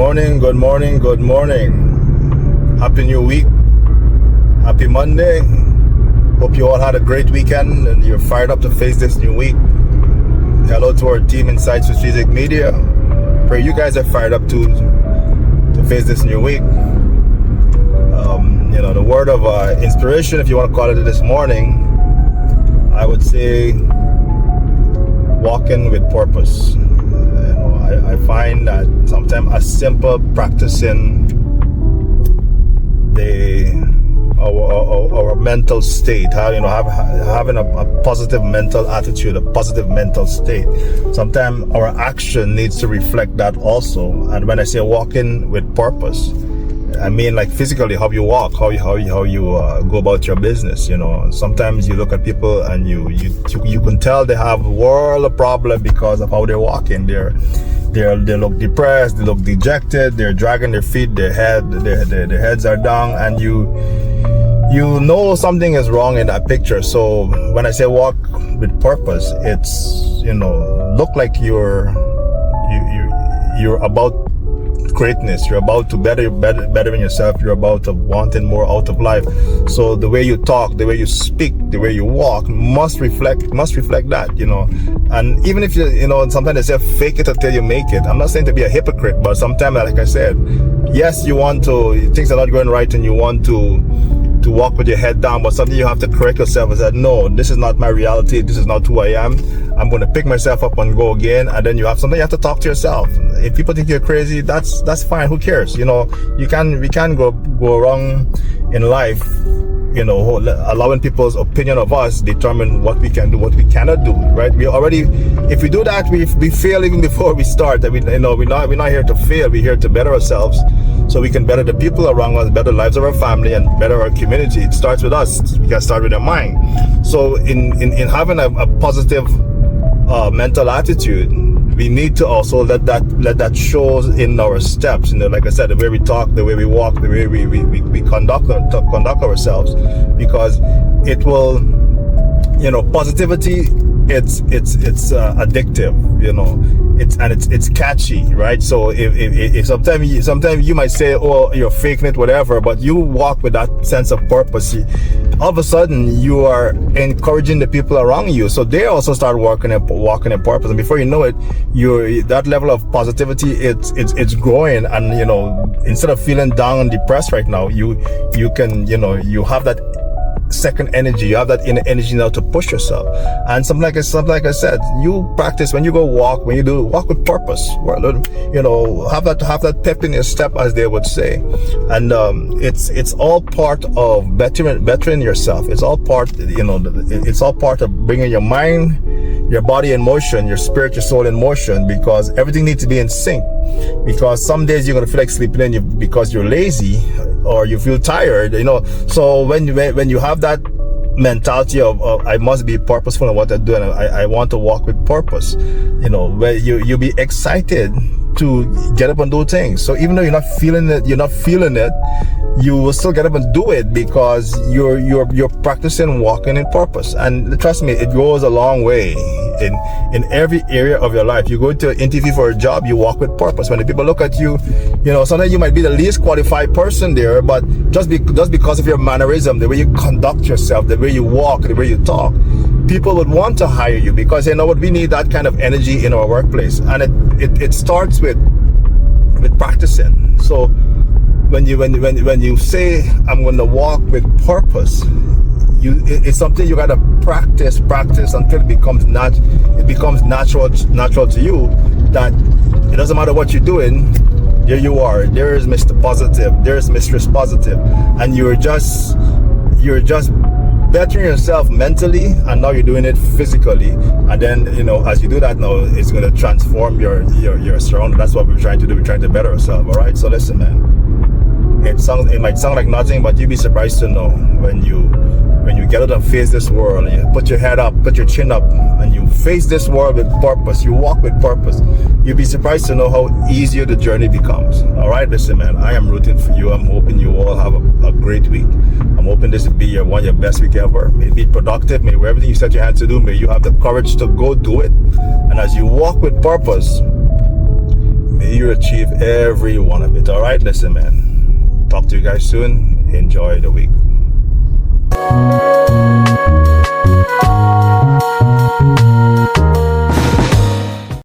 morning, good morning, good morning. Happy new week. Happy Monday. Hope you all had a great weekend and you're fired up to face this new week. Hello to our team Insight Strategic Media. Pray you guys are fired up to face this new week. The word of inspiration, if you want to call it this morning, I would say walking with purpose. I find that sometimes a simple practicing our mental state, having a positive mental attitude, a positive mental state. Sometimes our action needs to reflect that also. And when I say walking with purpose, I mean like physically how you walk, how you go about your business. Sometimes you look at people and you can tell they have a world of problem because of how they're walking. They look depressed, they look dejected, they're dragging their feet, their heads are down, and you know something is wrong in that picture. So when I say walk with purpose, it's look like you're about greatness, you're about to bettering yourself, you're about to wanting more out of life. So the way you talk, the way you speak, the way you walk must reflect that. And even if sometimes they say fake it until you make it. I'm not saying to be a hypocrite, but sometimes, like I said, yes, things are not going right and you want to walk with your head down, but something you have to correct yourself and say, no, this is not my reality, this is not who I am. I'm going to pick myself up and go again. And then you have to talk to yourself. If people think you're crazy, that's fine. Who cares? We can go wrong in life, allowing people's opinion of us determine what we can do, what we cannot do, right? If we do that, we fail even before we start. We're not here to fail. We're here to better ourselves, so we can better the people around us, better the lives of our family, and better our community. It starts with us. We can start with our mind. So in having a positive mental attitude, we need to also let that show in our steps. Like I said, the way we talk, the way we walk, the way we conduct ourselves, because it will, positivity. It's addictive, it's catchy, right? So if sometimes you might say, oh, you're faking it, whatever, but you walk with that sense of purpose, all of a sudden you are encouraging the people around you, so they also start walking in purpose, and before you know it, that level of positivity, it's growing, and instead of feeling down and depressed right now, you can you have that second energy, you have that inner energy now to push yourself. And something like I said, you practice when you go walk, when you do walk with purpose, have that pep in your step, as they would say. And it's all part of bettering yourself. It's all part it's all part of bringing your mind, your body in motion, your spirit, your soul in motion, because everything needs to be in sync. Because some days you're going to feel like sleeping in because you're lazy or you feel tired, so when you have that mentality of I must be purposeful in what I do, and I want to walk with purpose, where you'll be excited to get up and do things. So even though you're not feeling it, you will still get up and do it, because you're practicing walking in purpose. And trust me, it goes a long way in every area of your life. You go to an interview for a job, you walk with purpose. When the people look at you, sometimes you might be the least qualified person there, but just because of your mannerism, the way you conduct yourself, the way you walk, the way you talk, people would want to hire you, because we need that kind of energy in our workplace. And it starts with practicing. So when you say I'm going to walk with purpose, it's something you got to practice until it becomes natural to you, that it doesn't matter what you're doing, there you are, there is Mr. Positive, there's Mistress Positive, and you're just bettering yourself mentally, and now you're doing it physically. And then as you do that, now it's going to transform your surrounding. That's what we're trying to do. We're trying to better ourselves. All right, so listen, man, it might sound like nothing, but you'd be surprised to know when you get out and face this world, you put your head up, put your chin up, and you face this world with purpose, you walk with purpose, you'll be surprised to know how easier the journey becomes. All right, listen, man, I am rooting for you. I'm hoping you all have a great week. I'm hoping this will be your best week ever. May it be productive. May everything you set your hands to do, may you have the courage to go do it. And as you walk with purpose, May you achieve every one of it. All right, listen, man. Talk to you guys soon. Enjoy the week.